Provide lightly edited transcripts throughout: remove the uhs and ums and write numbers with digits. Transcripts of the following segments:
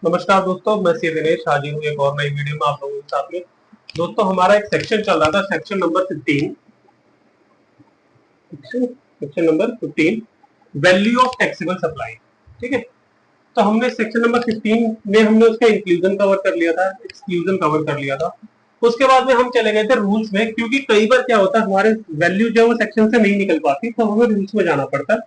नमस्कार दोस्तों, मैं सी दिनेश हाजिर हूँ एक और नई वीडियो में आप लोगों के साथ में। दोस्तों, हमारा एक सेक्शन चल रहा था, section number 15 value of taxable supply. ठीक है, तो हमने सेक्शन नंबर 15 में हमने उसका इंक्लूजन कवर कर लिया था, एक्सक्लूजन कवर कर लिया था। उसके बाद में हम चले गए थे रूल्स में, क्योंकि कई बार क्या होता है हमारे वैल्यू जो वो सेक्शन से नहीं निकल पाती, तो हमें रूल्स में जाना पड़ता है।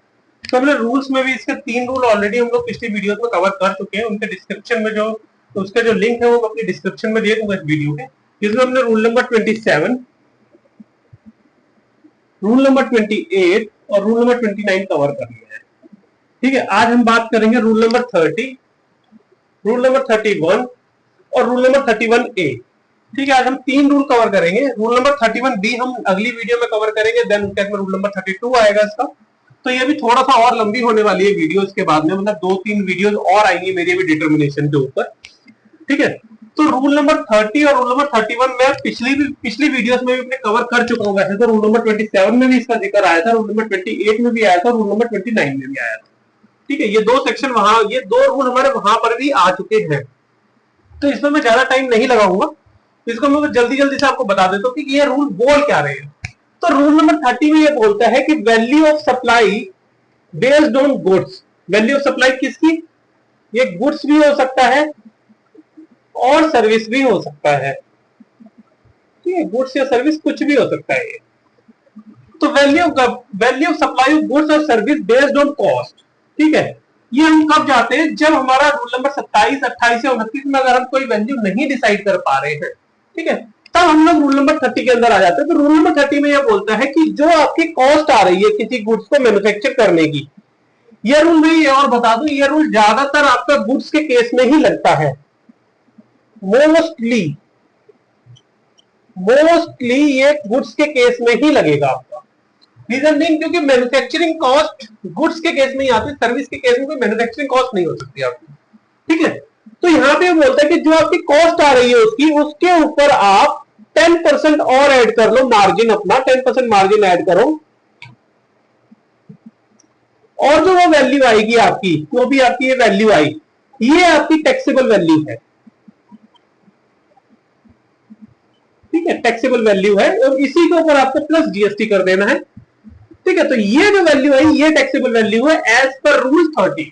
तो हमने रूल्स में भी इसके 3 रूल ऑलरेडी हम लोग पिछली वीडियो में कवर कर चुके हैं। उनके डिस्क्रिप्शन में जो उसका जो लिंक है वो मैं अपनी डिस्क्रिप्शन में दे दूंगा इस वीडियो के, जिसमें हमने रूल नंबर 27, रूल नंबर 28 और रूल नंबर 29 कवर कर लिया है। ठीक है, आज हम बात करेंगे रूल नंबर 30, रूल नंबर 31 और रूल नंबर 31A। ठीक है, आज हम 3 रूल कवर करेंगे। रूल नंबर 31B हम अगली वीडियो में कवर करेंगे, देन उसके बाद में रूल नंबर 32 आएगा इसका। तो ये भी थोड़ा सा और लंबी होने वाली है वीडियो इसके बाद में, मतलब 2-3 वीडियोस और आएंगी मेरी भी डिटर्मिनेशन के ऊपर। ठीक है, तो रूल नंबर 30 और रूल नंबर 31 में पिछली वीडियोस में भी अपने कवर कर चुका हूं। वैसे तो रूल नंबर 27 में भी इसका जिक्र आया था, रूल नंबर 28 में भी आया था, रूल नंबर 29 में भी आया था। ठीक है, ये 2 सेक्शन वहां, ये 2 रूल हमारे वहां पर भी आ चुके हैं, तो इसमें मैं ज्यादा टाइम नहीं लगाऊंगा। इसको मैं जल्दी जल्दी से आपको बता देता हूँ कि ये रूल बोल क्या रहे हैं। तो रूल नंबर 30 में ये बोलता है कि value of supply based on goods. Value of supply किसकी? ये गुड्स भी हो सकता है और सर्विस भी हो सकता है। ठीक है, गुड्स या सर्विस कुछ भी हो सकता है। तो value of supply of goods और सर्विस बेस्ड ऑन कॉस्ट। ठीक है, ये हम कब जाते हैं? जब हमारा रूल नंबर 27, 28 या 29 में अगर हम कोई वैल्यू नहीं डिसाइड कर पा रहे हैं, ठीक है, तब हम लोग रूल नंबर 30 के अंदर आ जाते हैं। तो रूल नंबर 30 में यह बोलता है कि जो आपकी कॉस्ट आ रही है किसी गुड्स को मैन्युफैक्चर करने की, यह रूल में ये और बता दूं, यह रूल ज्यादातर आपका गुड्स के केस में ही लगता है। मोस्टली ये गुड्स के केस में ही लगेगा आपका। रीजन नहीं, क्योंकि मैन्युफैक्चरिंग कॉस्ट गुड्स के केस में ही आती है, सर्विस के केस में कोई मैन्युफैक्चरिंग कॉस्ट नहीं हो सकती आपकी। ठीक है, तो यहां पे बोलता है कि जो आपकी कॉस्ट आ रही है उसके ऊपर आप 10% और ऐड कर लो, मार्जिन अपना 10% मार्जिन ऐड करो, और जो वो वैल्यू आएगी आपकी, जो भी आपकी ये वैल्यू आई, ये आपकी टैक्सेबल वैल्यू है। ठीक है, टैक्सेबल वैल्यू है और इसी के ऊपर आपको प्लस जीएसटी कर देना है। ठीक है, तो ये जो वैल्यू है ये टैक्सेबल वैल्यू है एज पर रूल 30।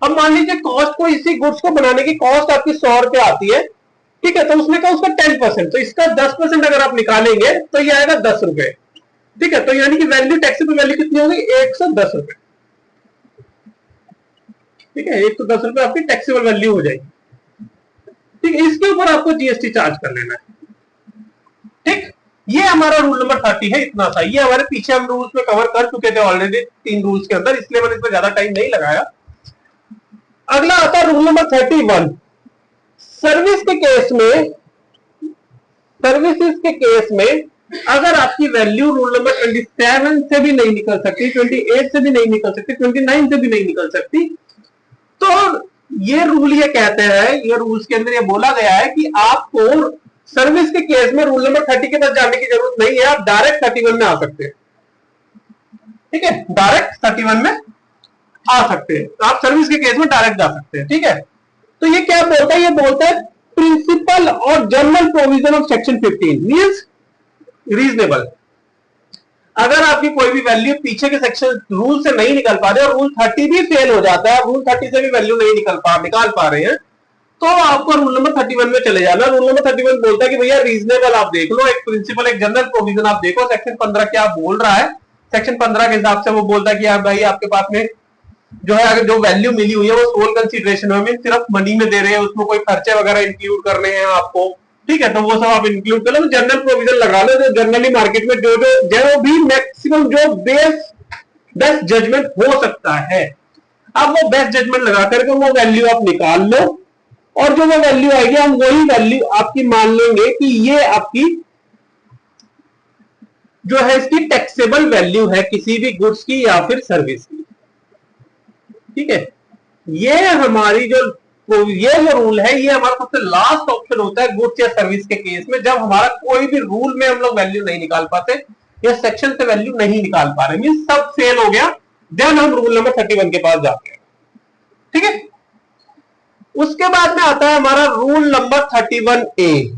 अब मान लीजिए कॉस्ट को, इसी गुड्स को बनाने की कॉस्ट आपकी 100 रुपए आती है। ठीक है, तो उसने कहा उसका 10%, तो इसका 10% अगर आप निकालेंगे तो ये आएगा 10 रुपए। ठीक है, तो यानी कि वैल्यू, टैक्सेबल वैल्यू कितनी होगी? 110 रुपए। ठीक है, 110 रुपए आपकी टैक्सेबल वैल्यू हो जाएगी। ठीक है, इसके ऊपर आपको जीएसटी चार्ज कर लेना है। ठीक, ये हमारा रूल नंबर 30 है। इतना सा, ये हमारे पीछे हम रूल्स में कवर कर चुके थे ऑलरेडी 3 रूल्स के अंदर, इसलिए मैंने इसमें ज्यादा टाइम नहीं लगाया। अगला आता है रूल नंबर 31। सर्विस के केस में, सर्विसेज के केस में अगर आपकी वैल्यू रूल नंबर 27 से भी नहीं निकल सकती, 28 से भी नहीं निकल सकती, 29 से भी नहीं निकल सकती, तो ये रूल ये कहते हैं, ये रूल्स के अंदर ये बोला गया है कि आपको सर्विस के केस में रूल नंबर 30 के पास जाने की जरूरत नहीं है, आप डायरेक्ट 31 में आ सकते हैं। ठीक है, डायरेक्ट 31 में आ सकते हैं, तो आप सर्विस के केस में डायरेक्ट जा सकते हैं। ठीक है, तो ये क्या बोलता है? ये बोलता है प्रिंसिपल और general provision of section 15 means reasonable. अगर आपकी कोई भी वैल्यू पीछे के सेक्शन रूल से नहीं निकल पा रहे और रूल 30 भी फेल हो जाता है, रूल 30 से भी वैल्यू नहीं निकाल पा रहे हैं, तो आपको रूल नंबर 31 में चले जाना। रूल नंबर 31 बोलता है कि भैया रीजनेबल आप देख लो, एक प्रिंसिपल, एक जनरल प्रोविजन आप देखो, सेक्शन 15 क्या बोल रहा है। सेक्शन 15 के हिसाब से वो बोलता है कि यार भाई आपके पास में जो है, अगर जो वैल्यू मिली हुई है वो सोल कंसीडरेशन में सिर्फ मनी में दे रहे हैं, उसमें कोई खर्चे वगैरह इंक्लूड करने हैं आपको। ठीक है, तो वो सब आप इंक्लूड कर लो, जनरल प्रोविजन लगा लो, जो जनरली मार्केट में जो भी मैक्सिमम जो बेस्ट जजमेंट हो सकता है, आप वो बेस्ट जजमेंट लगा करके वो वैल्यू आप निकाल लो, और जो वो वैल्यू आएगी हम वही वैल्यू आपकी मान लेंगे कि ये आपकी जो है इसकी टैक्सेबल वैल्यू है किसी भी गुड्स की या फिर सर्विस की। ठीक है, ये हमारी जो रूल है, ये हमारा सबसे लास्ट ऑप्शन होता है गुड्स या सर्विस के केस में, जब हमारा कोई भी रूल में हम लोग वैल्यू नहीं निकाल पाते या सेक्शन से वैल्यू नहीं निकाल पा रहे, मींस सब फेल हो गया, देन हम रूल नंबर 31 के पास जाते हैं। ठीक है, उसके बाद में आता है हमारा रूल नंबर 31A।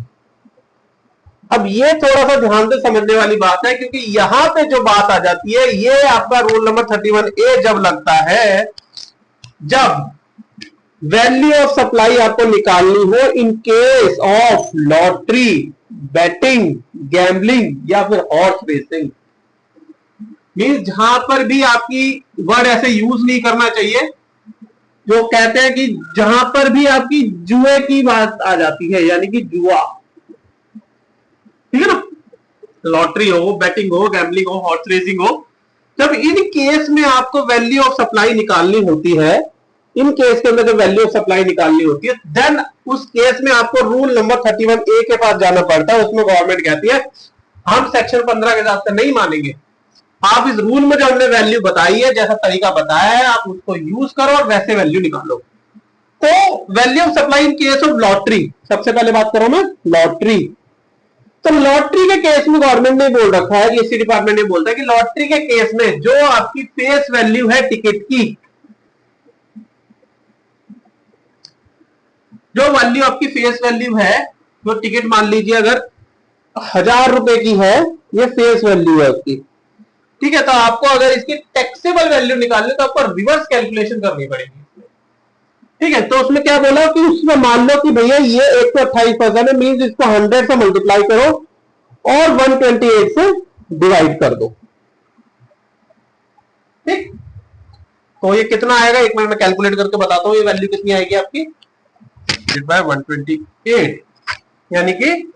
अब ये थोड़ा सा ध्यान से समझने वाली बात है, क्योंकि यहां पे जो बात आ जाती है, ये आपका रूल नंबर 31A जब लगता है, जब वैल्यू ऑफ सप्लाई आपको निकालनी हो in case of lottery, batting, gambling या फिर हॉर्स रेसिंग। मींस जहां पर भी आपकी वर्ड ऐसे यूज नहीं करना चाहिए, जो कहते हैं कि जहां पर भी आपकी जुए की बात आ जाती है, यानी कि जुआ, ठीक है ना, लॉटरी हो, बैटिंग हो, गैम्बलिंग हो, हॉर्स रेसिंग हो, जब इन केस में आपको वैल्यू ऑफ सप्लाई निकालनी होती है, इन केस के अंदर जब वैल्यू ऑफ सप्लाई निकालनी होती है, देन उस केस में आपको रूल नंबर 31A के पास जाना पड़ता है। उसमें गवर्नमेंट कहती है हम सेक्शन 15 के हिसाब से नहीं मानेंगे, आप इस रूल में जो हमने वैल्यू बताई है, जैसा तरीका बताया है, आप उसको यूज करो और वैसे वैल्यू निकालो। तो value of supply in case of lottery, सबसे पहले बात करो मैं लॉटरी। तो लॉटरी के केस में गवर्नमेंट ने बोल रखा है, जीएसटी डिपार्टमेंट ने बोलता है कि लॉटरी के केस में जो आपकी फेस वैल्यू है टिकट की, जो वैल्यू आपकी फेस वैल्यू है, जो टिकट मान लीजिए अगर 1000 रुपए की है, ये फेस वैल्यू है उसकी, ठीक है। तो आपको अगर इसकी टैक्सेबल वैल्यू निकालनी तो आपको रिवर्स कैलकुलेशन करनी पड़ेगी, ठीक है। तो उसमें क्या बोला कि उसमें मान लो कि भैया ये 128% है, मींस इसको 100 से मल्टीप्लाई करो और 128 से डिवाइड कर दो, ठीक। तो ये कितना आएगा, एक मिनट में कैलकुलेट करके बताता हूं, ये वैल्यू कितनी आएगी आपकी बाय 128, यानी कि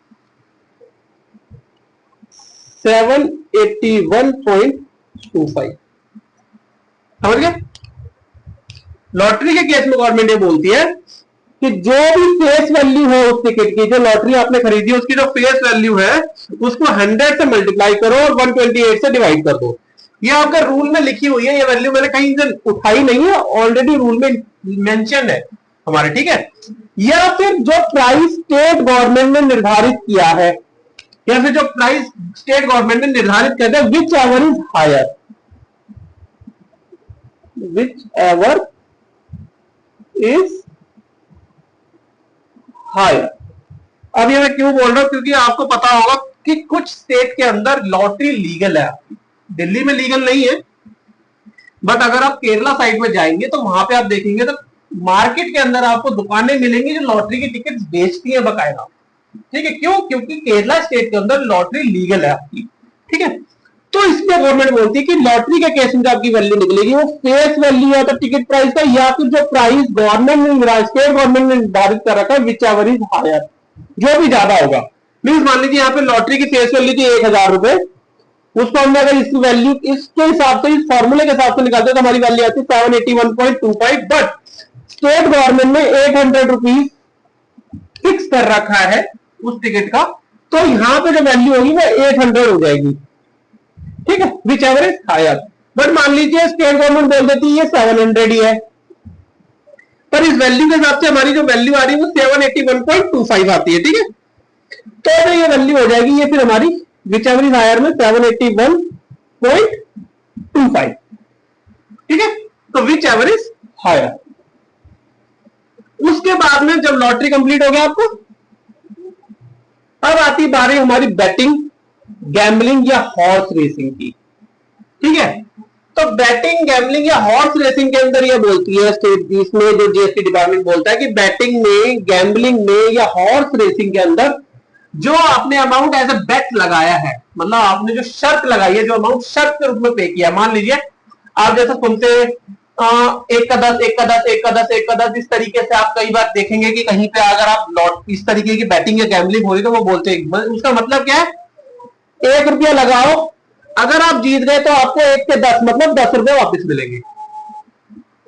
781.25, समझ गए। लॉटरी के केस में गवर्नमेंट ये बोलती है कि जो भी फेस वैल्यू है उस टिकट की, जो लॉटरी आपने खरीदी है उसकी जो फेस वैल्यू है उसको 100 से मल्टीप्लाई करो और 128 से डिवाइड कर दो। ये आपका रूल में लिखी हुई है, ये वैल्यू मैंने कहीं से उठाई नहीं है, ऑलरेडी रूल में मेंशन है हमारे, ठीक है। या फिर जो प्राइस स्टेट गवर्नमेंट ने निर्धारित किया है, या फिर जो प्राइस स्टेट गवर्नमेंट ने निर्धारित किया है, whichever is higher, whichever is higher. अब ये मैं क्यों बोल रहा हूं, क्योंकि आपको पता होगा कि कुछ स्टेट के अंदर लॉटरी लीगल है, दिल्ली में लीगल नहीं है, बट अगर आप केरला साइड में जाएंगे तो वहां पे आप देखेंगे तो मार्केट के अंदर आपको दुकानें मिलेंगी जो लॉटरी की टिकट बेचती है बकायदा, ठीक है। क्यों, क्योंकि केरला स्टेट के अंदर लॉटरी लीगल है आपकी, ठीक है। तो इसलिए गवर्नमेंट बोलती है कि लॉटरी के केस में जो आपकी वैल्यू निकलेगी वो फेस वैल्यू या तो टिकट प्राइस का, या फिर जो प्राइस गवर्नमेंट ने, स्टेट गवर्नमेंट ने निर्धारित कर रखा है, विच एवर इज हायर, जो भी ज्यादा होगा। मीन्स मान लीजिए यहाँ पे लॉटरी की फेस वैल्यू थी 1000 रुपए, उसको हमने अगर इस वैल्यू इसके हिसाब से, इस फॉर्मूले के हिसाब से निकालते तो हमारी वैल्यू आती है 781.25, बट स्टेट गवर्नमेंट ने 800 रुपीज फिक्स कर रखा है उस टिकट का, तो यहां पे जो वैल्यू होगी वो 800 हो जाएगी, ठीक है, whichever is higher. But मान लीजिए स्टेट गवर्नमेंट बोल देती है ये 700 ही है, पर इस वैल्यू के हिसाब से हमारी जो वैल्यू आ रही है वो 781.25 आती है, ठीक है। तो जो ये वैल्यू हो जाएगी, ये फिर हमारी विच एवर इज हायर में 781.25, ठीक है। तो विच एवर इज हायर। उसके बाद में जब लॉटरी कंप्लीट हो गया आपको, अब आती बारी हमारी बैटिंग, गैम्बलिंग या हॉर्स रेसिंग की, ठीक है। तो बैटिंग, गैम्बलिंग या हॉर्स रेसिंग के अंदर ये बोलती है स्टेट, इसमें जो जीएसटी डिपार्टमेंट बोलता है कि बैटिंग में, गैम्बलिंग में या हॉर्स रेसिंग के अंदर जो आपने अमाउंट एज अ बेट लगाया है, मतलब आपने जो शर्त लगाई है, जो अमाउंट शर्त के रूप में पे किया, मान लीजिए आप जैसा सुनते 1 का 10, 1 का 10, 1 का 10, 1 का 10, इस तरीके से आप कई बार देखेंगे कि कहीं पे अगर आप लॉट इस तरीके की बैटिंग या गैम्बलिंग हो रही तो वो बोलते हैं, उसका मतलब क्या है, 1 रुपया लगाओ, अगर आप जीत गए तो आपको 1 के 10 मतलब 10 रुपए वापस मिलेंगे,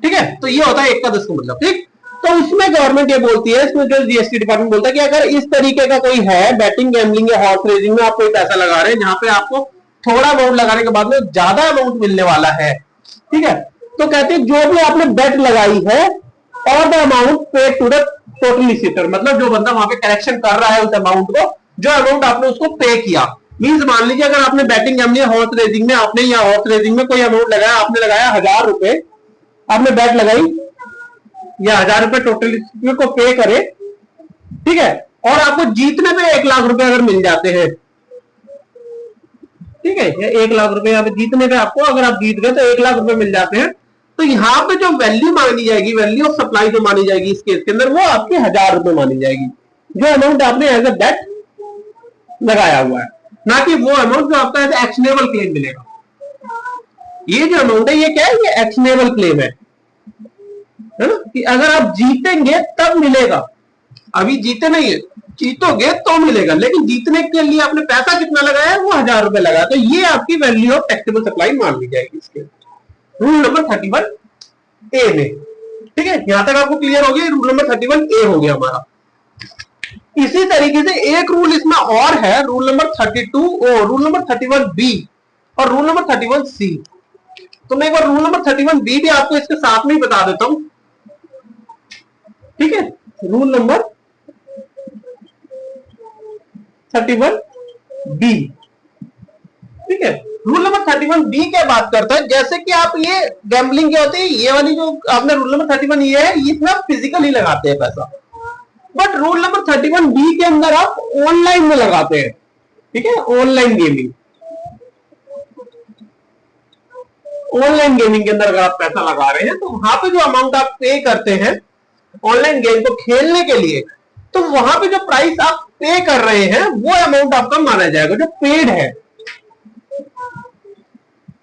ठीक है। तो ये होता है 1 का 10 का मतलब, ठीक। तो इसमें गवर्नमेंट ये बोलती है, इसमें जो जीएसटी डिपार्टमेंट बोलता है कि अगर इस तरीके का कोई है बैटिंग, गैम्बलिंग या हॉर्स रेसिंग में आप कोई पैसा लगा रहे हैं जहां पे आपको थोड़ा अमाउंट लगाने के बाद में ज्यादा अमाउंट मिलने वाला है, ठीक है, तो कहते हैं जो भी आपने बेट लगाई है और द अमाउंट पे टू द टोटली सीटर, मतलब जो बंदा वहां पे करेक्शन कर रहा है उस अमाउंट को, जो अमाउंट आपने उसको पे किया। मींस मान लीजिए अगर आपने बैटिंग, गैम्बलिंग, हॉर्स रेसिंग में आपने, या हॉर्स रेसिंग में कोई अमाउंट लगाया, आपने लगाया 1000 रुपए, आपने बैट लगाई या 1000 रुपए टोटल को पे करे, ठीक है, और आपको जीतने पे 1 लाख रुपए अगर मिल जाते हैं, ठीक है, या 1 लाख रुपए यहाँ पे जीतने पे आपको, अगर आप जीत गए तो 1 लाख रुपए मिल जाते हैं, तो यहाँ पे जो वैल्यू मानी जाएगी, वैल्यू ऑफ सप्लाई जो मानी जाएगी इस केस के अंदर, वो आपकी 1000 रुपए मानी जाएगी, जो अमाउंट आपने एज अ डेट लगाया हुआ है, ना कि वो अमाउंट जो आपका एज एक्शनेबल क्लेम मिलेगा। ये जो अमाउंट है ये क्या है, ये एक्शनेबल क्लेम है ना, कि अगर आप जीतेंगे तब मिलेगा, अभी जीते नहीं है, जीतोगे तो मिलेगा, लेकिन जीतने के लिए आपने पैसा कितना लगाया है, वो 1000 रुपए लगाया, तो ये आपकी वैल्यू ऑफ टैक्सेबल सप्लाई मान ली जाएगी इसके रूल नंबर 31A में। ठीक है, यहां तक आपको क्लियर हो गया, रूल नंबर 31A हो गया हमारा। इसी तरीके से एक रूल इसमें और है, rule number 32O, rule number 31B और रूल नंबर 31C। तो मैं एक बार रूल नंबर 31B भी आपको इसके साथ में ही बता देता हूं। ठीक है, रूल नंबर 31B, ठीक है, रूल नंबर 31B क्या बात करता है, जैसे कि आप ये गैम्बलिंग क्या होती है, ये वाली जो आपने रूल नंबर 31 ये है, इसमें आप फिजिकली लगाते हैं पैसा, बट रूल नंबर 31B के अंदर आप ऑनलाइन में लगाते हैं। ठीक है, ऑनलाइन गेमिंग, ऑनलाइन गेमिंग के अंदर अगर आप पैसा लगा रहे हैं तो वहां पे जो अमाउंट आप पे करते हैं ऑनलाइन गेम को खेलने के लिए, तो वहां पे जो प्राइस आप पे कर रहे हैं वो अमाउंट आपका माना जाएगा जो पेड है,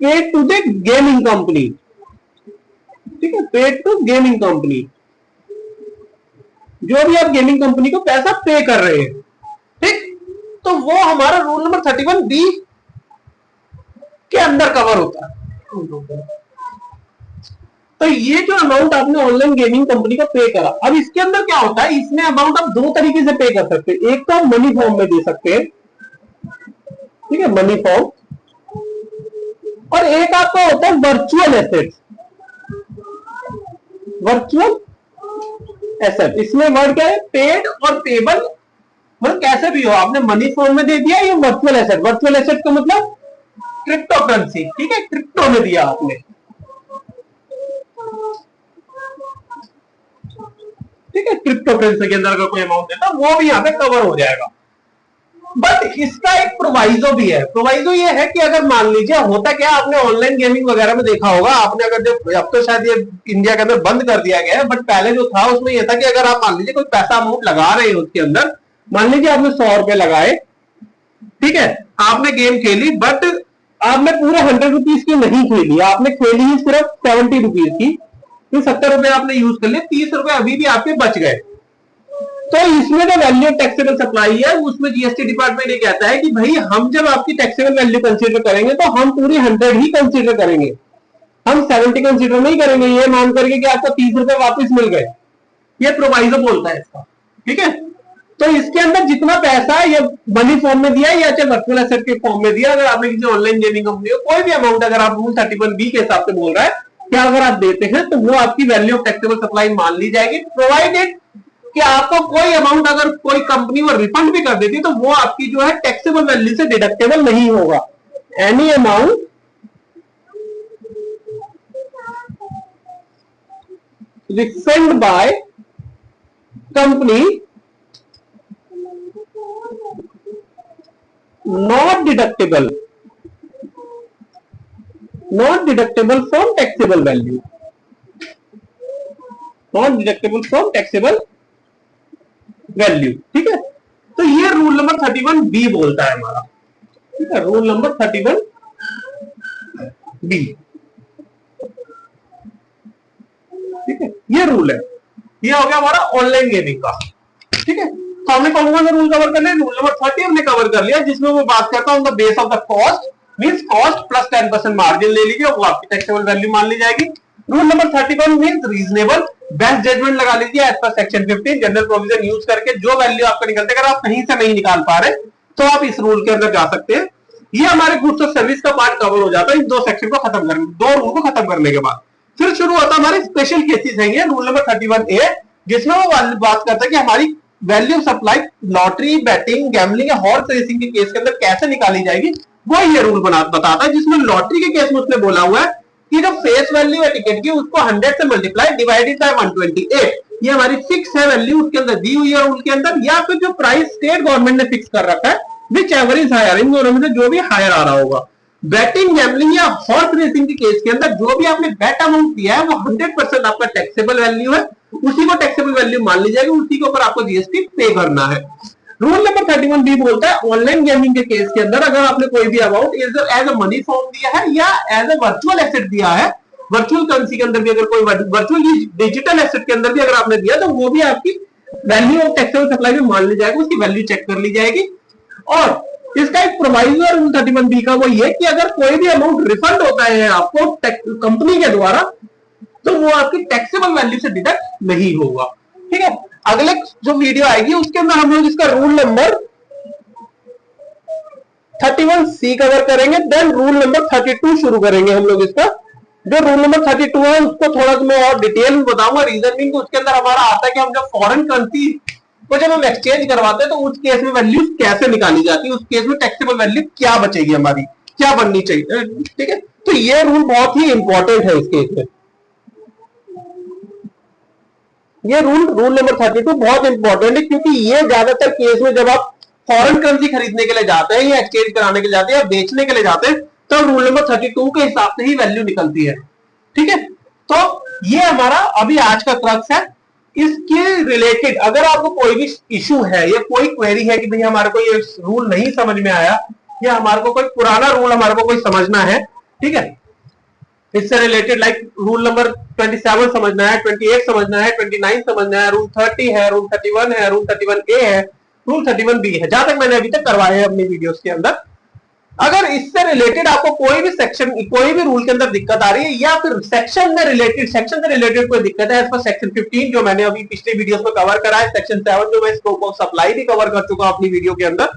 paid to the gaming company. ठीक है, पेड टू गेमिंग कंपनी, जो भी आप गेमिंग कंपनी को पैसा पे कर रहे हैं, ठीक, तो वो हमारा रूल नंबर 31B के अंदर कवर होता है। तो ये जो अमाउंट आपने ऑनलाइन गेमिंग कंपनी को पे करा, अब इसके अंदर क्या होता है, इसमें अमाउंट आप दो तरीके से पे कर सकते हैं, एक तो आप मनी फॉर्म में दे सकते हैं, ठीक है, मनी फॉर्म, और एक आपका होता है वर्चुअल एसेट्स, वर्चुअल एसेट। इसमें वर्ड क्या है, पेड और पेबल, मतलब कैसे भी हो, आपने मनी फॉर्म में दे दिया, ये वर्चुअल एसेट, वर्चुअल एसेट का मतलब क्रिप्टो करेंसी, ठीक है, क्रिप्टो में दिया आपने, ठीक है, क्रिप्टो करेंसी के अंदर अगर कोई अमाउंट देता वो भी यहाँ पे कवर हो जाएगा। बट इसका एक प्रोवाइजो भी है, प्रोवाइजो ये है कि अगर मान लीजिए, होता क्या, आपने ऑनलाइन गेमिंग वगैरह में देखा होगा, आपने अगर जब, अब तो शायद ये इंडिया के अंदर बंद कर दिया गया है, बट पहले जो था उसमें यह था कि अगर आप मान लीजिए कोई पैसा अमाउंट लगा रहे हैं उसके अंदर, मान लीजिए आपने 100 रुपए लगाए, ठीक है, आपने गेम खेली, बट आपने पूरे 100 रुपीज की नहीं खेली, आपने खेली ही सिर्फ 70 रुपीज की, तो 70 रुपए आपने यूज कर लिए, 30 रुपए अभी भी आपके बच गए। तो इसमें जो वैल्यू टैक्सेबल सप्लाई है, उसमें जीएसटी डिपार्टमेंट ये कहता है कि भाई हम जब आपकी टैक्सेबल वैल्यू कंसीडर करेंगे तो हम पूरी 100 ही कंसीडर करेंगे, हम 70 कंसीडर नहीं करेंगे, ये मान करके कि आपको 30 रुपए वापस मिल गए, ये प्रोवाइजो बोलता है इसका। ठीक है, तो इसके अंदर जितना पैसा ये मनी फॉर्म में दिया या चाहे वर्चुअल एसेट के फॉर्म में दिया, अगर आपने किसी ऑनलाइन गेमिंग कंपनी को कोई भी अमाउंट, अगर आप रूल 31B के हिसाब से बोल रहा है क्या, अगर आप देते हैं तो वो आपकी वैल्यू ऑफ टैक्सेबल सप्लाई मान ली जाएगी, प्रोवाइडेड कि आपको कोई अमाउंट अगर कोई कंपनी वो रिफंड भी कर देती तो वो आपकी जो है टैक्सेबल वैल्यू से डिडक्टेबल नहीं होगा। Any amount refund by company not deductible from taxable value, not deductible from taxable value। ठीक है, तो ये रूल नंबर 31B बोलता है हमारा। ठीक है, रूल नंबर 31B, ठीक है, ये रूल है, ये हो गया हमारा ऑनलाइन गेमिंग का। ठीक है, तो हमने कौन कौन सा रूल कवर कर लिया, रूल नंबर 30 हमने कवर कर लिया, जिसमें वो बात करता है on the base of the cost, means cost plus 10% margin ले लीजिए, वो आपकी टैक्सेबल वैल्यू मान ली जाएगी। Rule number 31 means reasonable, best judgement लगा लीजिए as per section 15 general provision use करके, जो वैल्यू आपका निकलते, अगर आप कहीं से नहीं निकाल पा रहे तो आप इस रूल के अंदर जा सकते हैं। ये हमारे गुड्स और सर्विस का पार्ट कवर हो जाता है इन दो सेक्शन को खत्म करने, दो रूल को खत्म करने के बाद। फिर शुरू होता है हमारे स्पेशल केसेस हैं, रूल नंबर 31A, जिसमें वो बात करता है कि हमारी value supply lottery, batting, gambling या हॉर्स रेसिंग के केस के अंदर कैसे निकाली जाएगी, वो ये रूल बताता है, जिसमें लॉटरी के केस में उसने बोला हुआ है कि जो फेस वैल्यू है टिकट की उसको 100 से मल्टीप्लाई डिवाइडेड बाय 128, ये हमारी फिक्स है वैल्यू उसके अंदर दी हुई है उनके अंदर, या फिर जो प्राइस स्टेट गवर्नमेंट ने फिक्स कर रखा है विच एवर इज हायर, इन दोनों में से जो भी हायर आ रहा होगा। बैटिंग गैम्बलिंग या हॉर्स रेसिंग के केस के अंदर जो भी आपने बैट अमाउंट दिया है वो 100% आपका टैक्सेबल वैल्यू है, उसी को टैक्सेबल वैल्यू मान ली जाएगी, उसी के ऊपर आपको जीएसटी पे करना है। रूल नंबर 31B बोलता है ऑनलाइन गेमिंग के केस के अंदर अगर आपने कोई भी amount as a money form दिया है या एज अ वर्चुअल एसेट दिया है, वर्चुअल करेंसी के अंदर भी अगर कोई वर्चुअल डिजिटल एसेट के अंदर भी अगर आपने दिया तो वो भी आपकी वैल्यू ऑफ टैक्सेबल सप्लाई में मान ली जाएगी, उसकी वैल्यू चेक कर ली जाएगी। और इसका एक प्रोवाइजो है रूल 31B का, वो ये कि अगर कोई भी अमाउंट रिफंड होता है आपको कंपनी के द्वारा तो वो आपकी टैक्सेबल वैल्यू से डिडक्ट नहीं होगा। ठीक है, अगले जो वीडियो आएगी उसके अंदर हम लोग इसका रूल नंबर 31C कवर करेंगे, देन रूल नंबर 32 शुरू करेंगे हम लोग। इसका जो रूल नंबर 32 है उसको थोड़ा मैं और डिटेल में बताऊंगा, रीजन भी उसके अंदर हमारा आता है कि हम जब फॉरेन करेंसी को जब हम एक्सचेंज करवाते हैं तो उस केस में वैल्यू कैसे निकाली जाती है, उस केस में टैक्सेबल वैल्यू क्या बचेगी हमारी, क्या बननी चाहिए। ठीक है, तो ये रूल बहुत ही इंपॉर्टेंट है इस केस में। ये रूल नंबर 32 बहुत इंपॉर्टेंट है क्योंकि ये ज्यादातर केस में जब आप फॉरेन करेंसी खरीदने के लिए जाते हैं या एक्सचेंज कराने के लिए जाते हैं या बेचने के लिए जाते हैं तो रूल नंबर 32 के हिसाब से ही वैल्यू निकलती है। ठीक है, तो ये हमारा अभी आज का क्रक्स है। इसके रिलेटेड अगर आपको कोई भी इशू है या कोई क्वेरी है कि भाई हमारे को ये रूल नहीं समझ में आया या हमारे को कोई पुराना रूल हमारे को कोई समझना है, ठीक है, इससे रिलेटेड लाइक रूल नंबर 27 समझना है, 28 समझना है, 29 समझना है, रूल 30 है, रूल 31 है, रूल 31A है, रूल 31B है, जहां तक मैंने अभी तक करवाए हैं अपनी वीडियोस के अंदर। अगर इससे रिलेटेड आपको कोई भी सेक्शन कोई भी रूल के अंदर दिक्कत आ रही है या फिर सेक्शन से रिलेटेड कोई दिक्कत है, सेक्शन 15 जो मैंने अभी पिछले वीडियोस में कवर करा है, सेक्शन 7 जो मैं स्कोप ऑफ सप्लाई भी कवर कर चुका हूं अपनी वीडियो के अंदर,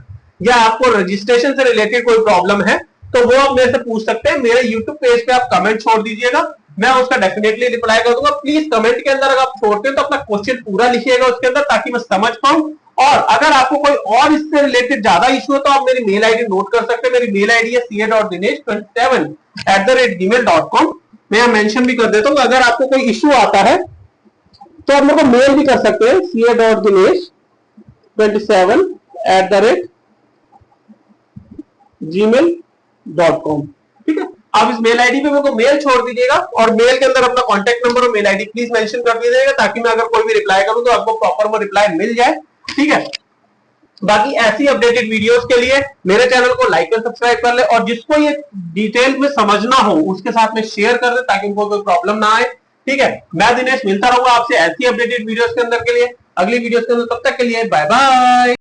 या आपको रजिस्ट्रेशन से रिलेटेड कोई प्रॉब्लम है तो वो आप मेरे से पूछ सकते हैं। मेरे यूट्यूब पेज पे आप कमेंट छोड़ दीजिएगा, मैं उसका डेफिनेटली रिप्लाई कर दूंगा। प्लीज कमेंट के अंदर अगर आप छोड़ते हैं तो अपना क्वेश्चन पूरा लिखिएगा उसके अंदर ताकि मैं समझ पाऊं। और अगर आपको कोई और इससे रिलेटेड ज्यादा इशू है तो आप मेरी मेल आईडी नोट कर सकते हैं। मेरी मेल आईडी है ca.dinesh27@gmail.com। मैं मेंशन भी कर देता हूं, अगर आपको कोई इशू आता है तो आप मेरे को मेल भी कर सकते हैं ca.dinesh27@gmail.com। ठीक है, आप इस मेल आईडी पे मेरे को मेल छोड़ दीजिएगा और मेल के अंदर अपना कॉन्टैक्ट नंबर और मेल आईडी प्लीज मेंशन कर दीजिएगा ताकि मैं अगर कोई भी रिप्लाई करूं तो आपको प्रॉपर वो रिप्लाई मिल जाए। ठीक है, बाकी ऐसी अपडेटेड वीडियोस के लिए मेरे चैनल को लाइक और सब्सक्राइब कर ले और जिसको ये डिटेल में समझना हो उसके साथ में शेयर कर दे ताकि उनको कोई प्रॉब्लम ना आए। ठीक है, मैं दिनेश मिलता रहूंगा आपसे ऐसी अपडेटेड वीडियोस के अंदर के लिए अगली वीडियोस के अंदर, तब तक के लिए बाय बाय।